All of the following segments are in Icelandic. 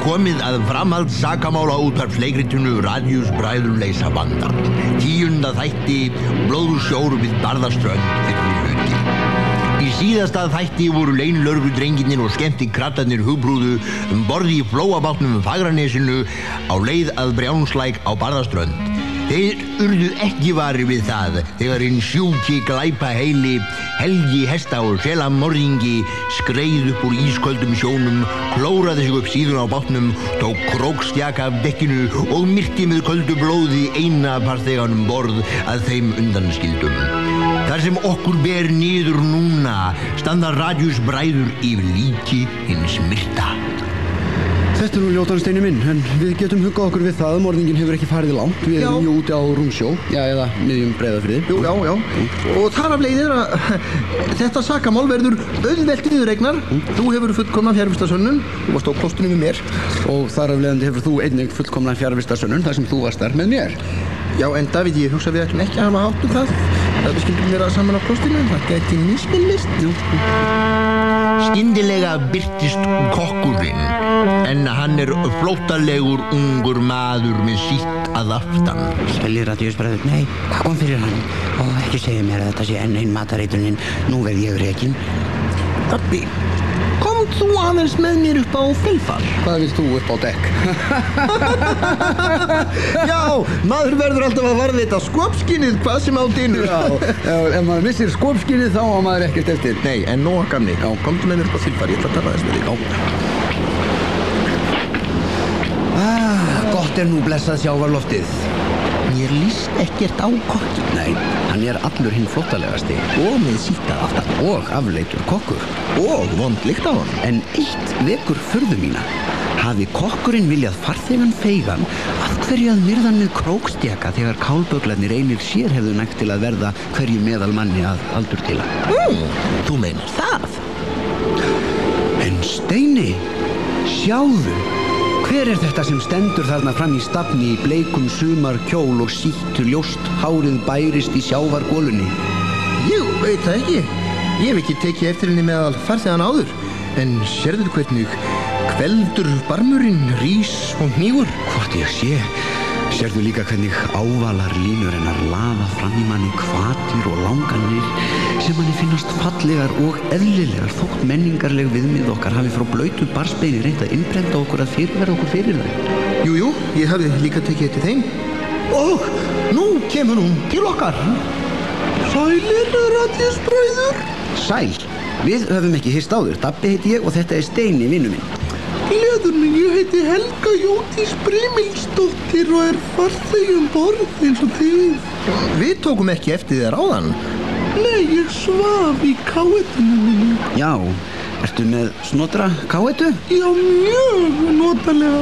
komið að framhald sakamála útvarpsleikritinu Radíus bræður leysa vandann. 10. þætti Blóðsjór við Barðaströnd fyrir hluti. Í síðasta þætti voru leynlörgudrengirnir og skemmtikrattarnir hugbrúðu borð í flóabátnum Fagranesinu á leið að Brjánslæk á Barðaströnd. Þeir urðu ekki varir við það þegar hinn sjúki glæpaheili Helgi hesta og selamorðingi skreið upp úr ísköldum sjónum, klóraði sig upp síðuna á bátnum, tók krókstjaka af dekkinu og myrti með köldu blóði eina farþeganum borð að þeim undanskildum. Þar sem okkur ber niður núna standa Radíus bræður yfir líki hins myrta. Þetta nú ljótan Steini minn, en við getum huggað okkur við það að morðinginn hefur ekki farið langt. Við erum jú úti á Rúmsjó, eða miðjum Breiðafirði. Já. Og þar af leiðir að þetta sakamál verður auðvelt viðureignar. Þú hefur fullkomna fjarvistarsönnun, þú varst á klostunum með mér. Og þar af leiðandi hefur þú einnig fullkomna fjarvistarsönnun þar sem þú varst þar með mér. Já, en Davíð, ég hugsa við ætlum ekki að hafa hátt það. Við skildum vera saman á klostinu, það gæti misskilist. Skyndilega birtist kokkurinn, en hann flóttalegur ungur maður með sítt að aftan. Skellir Radíus bræður, nei, hvað kom fyrir hann? Og ekki segja mér að þetta sé enn ein matareitunin, nú verð ég rekinn. Dabbi, kom þú aðeins með mér upp á Fellfall? Hvað vilt þú upp á dekk? Já, maður verður alltaf að varðveita skopskinnið hvað sem á dinu. Já, ef maður missir skopskinnið þá á maður ekkert eftir. Nei, en nóga gamni. Já, komdu með mér upp á Fellfall, ég ætla að tala þess með þig. Gott nú blessað sjávarloftið. Mér líst ekkert á kokki. Nei, hann allur hinn flottalegasti. Og með sítt að aftan. Og afleitur kokkur. Og vond lykt á hann. En eitt vekur furðu mína. Hafi kokkurinn viljað farþegan feigan, af hverju að myrðan með krókstjaka þegar kálböglarnir einir sér hefðu nægt til að verða hverju meðal manni að aldurtila? Þú meinar það? En Steini, sjáðu. Hver þetta sem stendur þarna fram í stafni í bleikum sumarkjól og sítt ljóst hárið bærist í sjávargólunni? Ég veit það ekki. Ég hef ekki tekið eftir henni meðal farþegan áður. En sérðu hvernig kveldur barmurinn rís og hnígur? Hvort ég sé. Sérðu líka hvernig ávalar línur hennar lafa fram í manni hvatir og langanir sem manni finnast fallegar og eðlilegar þótt menningarleg viðmið okkar hafi frá blautu barsbeini reynt að innprenta okkur að fyrirverða okkur fyrir þær. Jú, ég hafði líka tekið eftir þeim. Og nú kemur hún til okkar. Sælir, Radíus bræður. Sæl, við höfum ekki hist áður. Dabbi heiti ég og þetta er Steini, vinur minn. Gleður mig, ég heiti Helga Jódís Brimilsdóttir og er farþegi borð eins og þið. Við tókum ekki eftir þér áðan. Nei, ég svaf í káetinu minni. Já, ertu með snotra káetu? Já, mjög notalega.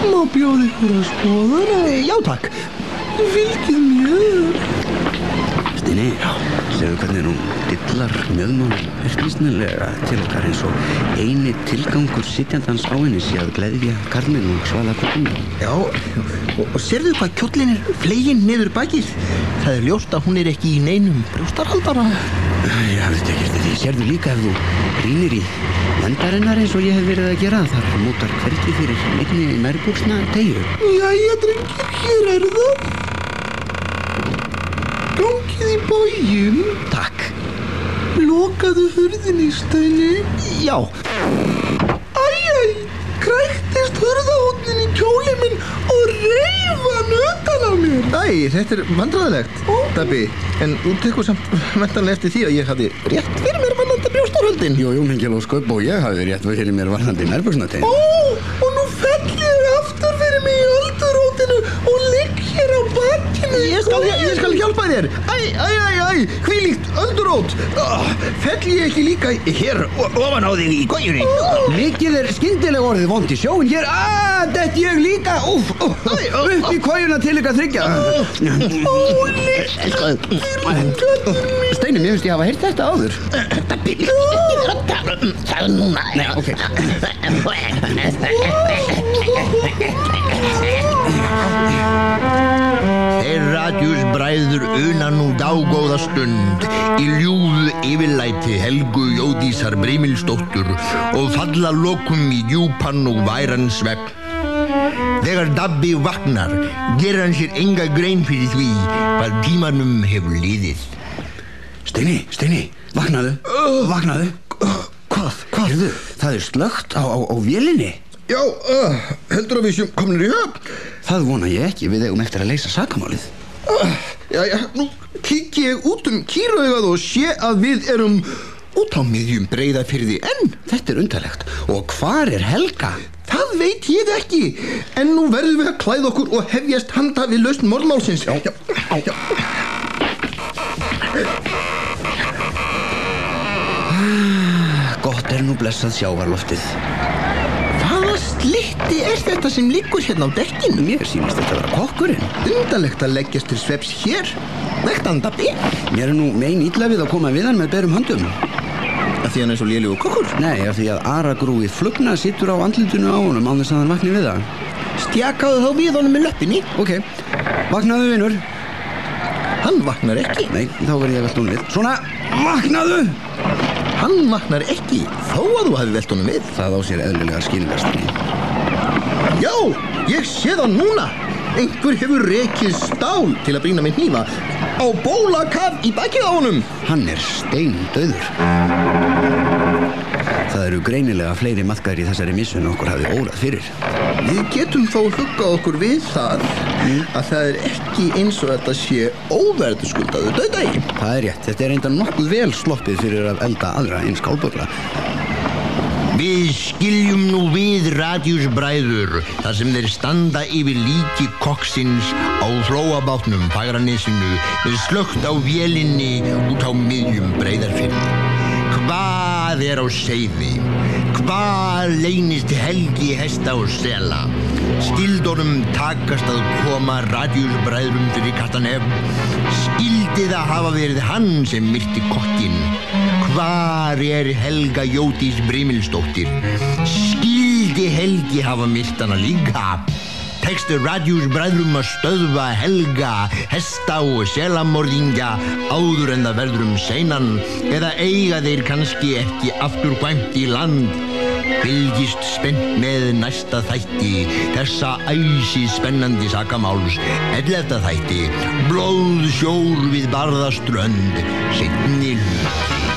Má bjóða ykkur að skoða hana? Já, takk. Fylgið mér. Steini, segðu hvernig hún dillar mjöðmál erkvísnilega til okkar eins og eini tilgangur sitjandans á henni sé að gleðja karlmenn og svala kvöldum. Já, og sérðu hvað kjóllin fleginn niður bakið? Það er ljóst að hún ekki í neinum brjóstarhaldara. Ég hafði tekið eftir því. Sérðu líka ef þú rýnir í lendarinnar eins og ég hef verið að gera. Þar mótar hvergi fyrir einni nærbuxna teygju. Jæja, drengir, hér er það. Gangið í bóginn. Takk. Lokaðu hurðinni, Steini. Já. Kræktist hurðahóllinn í kjólinn minn og reif hann utan á mér. Þetta er vandræðilegt, Dabbi. En þú tekur samt væntanlega eftir því að ég hafði rétt fyrir mér varðandi brjóstarhöldin. Jú, Mingil og Sköp og ég hafði rétt fyrir mér varðandi nærbuxnateygju. Og nú fell ég aftur fyrir mig í öldurótinu og ligg hér á bakinu. Ég skal hjálpa þér. Hvílíkt öldurót. Fell ég ekki líka hér ofan á þig í kojunni? Mikið er skyndilega orðið vond í sjóin hér. Dett ég líka. Upp í kojuna til ykkar þriggja. Steini, mér finnst ég hafa heyrt þetta áður. Dabbi, ekki vera að tala það núna. Nei, ok. Þeirra Radíusbræður una nú dágóða stund í ljúð yfirlæti Helgu Jódísar Brimilsdóttur og falla lokum í djúpan og væran svefn. Þegar Dabbi vaknar, gerir hann sér enga grein fyrir því hvað tímanum hefur liðið. Steini, vaknaðu. Hvað? Heyrðu, það slökkt á vélinni. Já, heldur að við séum komnir í höfn? Það vona ég ekki, við eigum eftir að leysa sakamálið. Jæja, nú kíki ég út kýraugað og sé að við erum út á miðjum Breiðafirði enn. Þetta undarlegt. Og hvar er Helga? Það veit ég ekki, en nú verðum við að klæða okkur og hefjast handa við lausn morðmálsins. Já. Gott nú blessað sjávarloftið. Hvaða slitti þetta sem liggur hérna á dekkinu? Mér sýnist þetta vera kokkurinn. Undarlegt að leggjast til svefs hér. Vektan Dabbi? Mér nú mein illa við að koma við hann með berum höndum. Af því hann svo lélegur kokkur? Nei, af því að aragrúið flugna situr á andlitinu á honum án þess að hann vakni við það. Stjakaðu þá við honum með löppinni. Ok, vaknaðu vinur. Hann vaknar ekki. Nei, þá verð ég að velta honum við. Svona, vaknaðu! Hann vaknar ekki, þó að þú hafi velt honum við. Það á sér eðlilega skilningarstinni. Já, ég sé það núna. Einhver hefur rekið stál til að brýna með hnífa á bólakaf í bakið á honum. Hann er steindauður. Það eru greinilega fleiri maðkar í þessari missun okkur hafði órað fyrir. Við getum þó huggað okkur við það að það er ekki eins og þetta sé óverðskuldaður dauðdagi. Það er rétt, þetta er enda nokkuð vel sloppið fyrir að elda aðra eins kálbögla. Við skiljum nú við Radíusbræður þar sem þeir standa yfir líki kokksins á flóabátnum Fagranesinu með slökkt á vélinni út á miðjum Breiðafirði. Hvað er á seiði? Hvað leynist Helgi hesta og sela? Skildunum takast að koma Radíusbræðrum fyrir Katanef. Skildi það hafa verið hann sem myrti kokkinn? Hvar er Helga Jódís Brimilsdóttir? Skildi Helgi hafa myrt hana líka? Tekst Radíusbræðrum að stöðva Helga, hesta og selamorðingja áður en það verður seinan, eða eiga þeir kannski ekki afturkvæmt í land? Fylgist spennt með næsta þætti þessa æsi spennandi sakamáls, 11. þætti, Blóðsjór við Barðaströnd, seinni hluti.